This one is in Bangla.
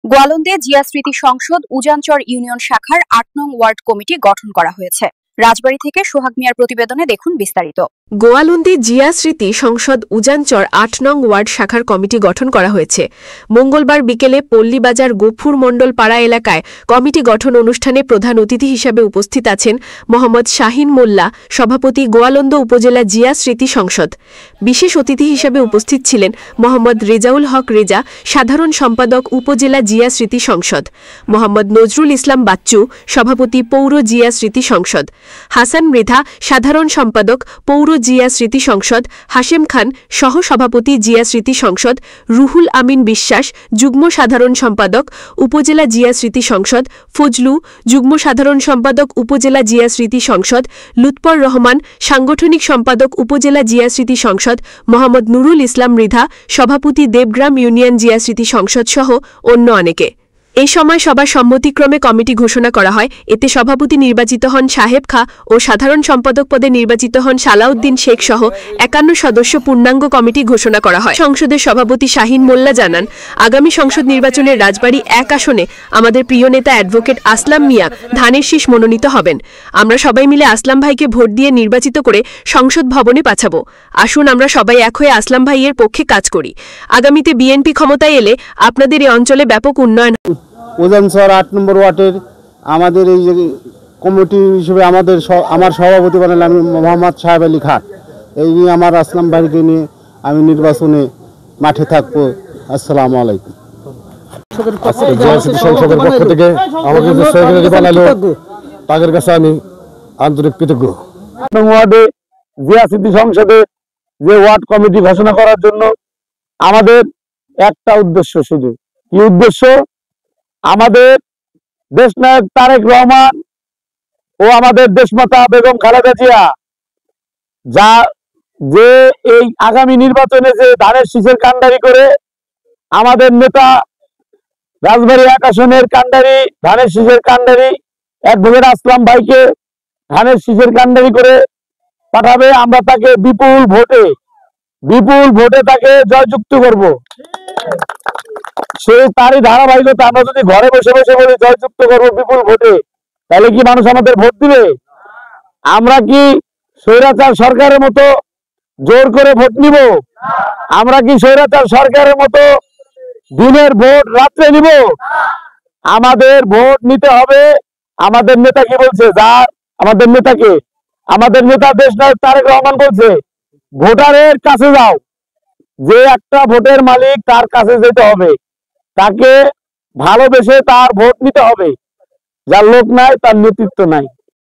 গোয়ালন্দে জিয়া স্মৃতি সংসদ উজানচর ইউনিয়ন শাখার ৮ নং ওয়ার্ড কমিটি গঠন করা হয়েছে। রাজবাড়ী থেকে সোহাগ মিয়ার প্রতিবেদনে দেখুন বিস্তারিত। গোয়ালন্দে জিয়া স্মৃতি সংসদ উজানচর ৮ নং ওয়ার্ড শাখার কমিটি গঠন করা হয়েছে। মঙ্গলবার বিকেলে পল্লীবাজার গফুর মণ্ডল পাড়া এলাকায় কমিটি গঠন অনুষ্ঠানে প্রধান অতিথি হিসাবে উপস্থিত আছেন মোহাম্মদ শাহিন মোল্লা, সভাপতি গোয়ালন্দ উপজেলা জিয়া স্মৃতি সংসদ। বিশেষ অতিথি হিসাবে উপস্থিত ছিলেন মোহাম্মদ রেজাউল হক রেজা, সাধারণ সম্পাদক উপজেলা জিয়া স্মৃতি সংসদ, মোহাম্মদ নজরুল ইসলাম বাচ্চু, সভাপতি পৌর জিয়া স্মৃতি সংসদ, হাসান মৃধা, সাধারণ সম্পাদক পৌর জিয়া স্মৃতি সংসদ, হাশেম খান, সহ সভাপতি জিয়া স্মৃতি সংসদ, রুহুল আমিন বিশ্বাস, যুগ্ম সাধারণ সম্পাদক উপজেলা জিয়া স্মৃতি সংসদ, ফজলু, যুগ্ম সাধারণ সম্পাদক উপজেলা জিয়া স্মৃতি সংসদ, লুৎপর রহমান, সাংগঠনিক সম্পাদক উপজেলা জিয়া স্মৃতি সংসদ, মোহাম্মদ নুরুল ইসলাম মৃধা, সভাপতি দেবগ্রাম ইউনিয়ন জিয়া স্মৃতি সংসদ সহ অন্য অনেকে। এই সময় সবার সম্মতিক্রমে কমিটি ঘোষণা করা হয়। এতে সভাপতি নির্বাচিত হন সাহেব খা ও সাধারণ সম্পাদক পদে নির্বাচিত হন সালাউদ্দিন শেখ সহ ৫১ সদস্য পূর্ণাঙ্গ কমিটি ঘোষণা করা হয়। সংসদের সভাপতি শাহিন মোল্লা জানান, আগামী সংসদ নির্বাচনে রাজবাড়ী ১ আসনে আমাদের প্রিয় নেতা অ্যাডভোকেট আসলাম মিয়া ধানের শীষ মনোনীত হবেন। আমরা সবাই মিলে আসলাম ভাইকে ভোট দিয়ে নির্বাচিত করে সংসদ ভবনে পাঠাবো। আসুন আমরা সবাই এক হয়ে আসলাম ভাইয়ের পক্ষে কাজ করি। আগামীতে বিএনপি ক্ষমতায় এলে আপনাদের এই অঞ্চলে ব্যাপক উন্নয়ন। উজানচর ৮ নম্বর ওয়ার্ডের আমাদের এই যে কমিটি হিসেবে আমার সভাপতি বানালে আমি মোহাম্মদ সাহেব আলী খান। এই নিয়ে আমার আসলাম ভাইকে নিয়ে আমি নির্বাচনে মাঠে থাকবো। আসসালামু আলাইকুম। সংসদের পক্ষ থেকে আমাকে যে সহযোগী বানালো তাদের কাছে আমি আন্তরিক কৃতজ্ঞ। ওয়ার্ডে জিয়া স্মৃতি সংসদে যে ওয়ার্ড কমিটি ঘোষণা করার জন্য আমাদের একটা উদ্দেশ্য, শুধু কি উদ্দেশ্য? আমাদের দেশনায়ক তারেক রহমান ও আমাদের দেশমাতা বেগম খালেদা জিয়া যে এই আগামী নির্বাচনে যে ধানের শীষের কান্ডারি করে আমাদের নেতা রাজবাড়ী ১ আসনের কান্ডারি, ধানের শীষের কান্ডারি অ্যাডভোকেট আসলাম ভাইকে ধানের শীষের কান্ডারি করে পাঠাবে। আমরা তাকে বিপুল ভোটে তাকে জয়যুক্ত করব। সেই তারই ধারাবাহিকতা আমরা যদি ঘরে বসে বসে বলি জয়যুক্ত করবো বিপুল ভোটে, তাহলে কি মানুষ আমাদের ভোট দিবে? আমরা কি স্বৈরাচার সরকারের মতো জোর করে ভোট নিব? আমরা কি স্বৈরাচার সরকারের মতো দিনের ভোট রাত্রে নিব? আমাদের ভোট নিতে হবে। আমাদের নেতা কি বলছে? আমাদের নেতা দেশনায়ক তারেক রহমান বলছে, ভোটারের কাছে যাও। যে একটা ভোটের মালিক তার কাছে যেতে হবে, তাকে ভালোবেসে তার ভোট নিতে হবে। যার লোক নাই তার নেতৃত্ব নাই।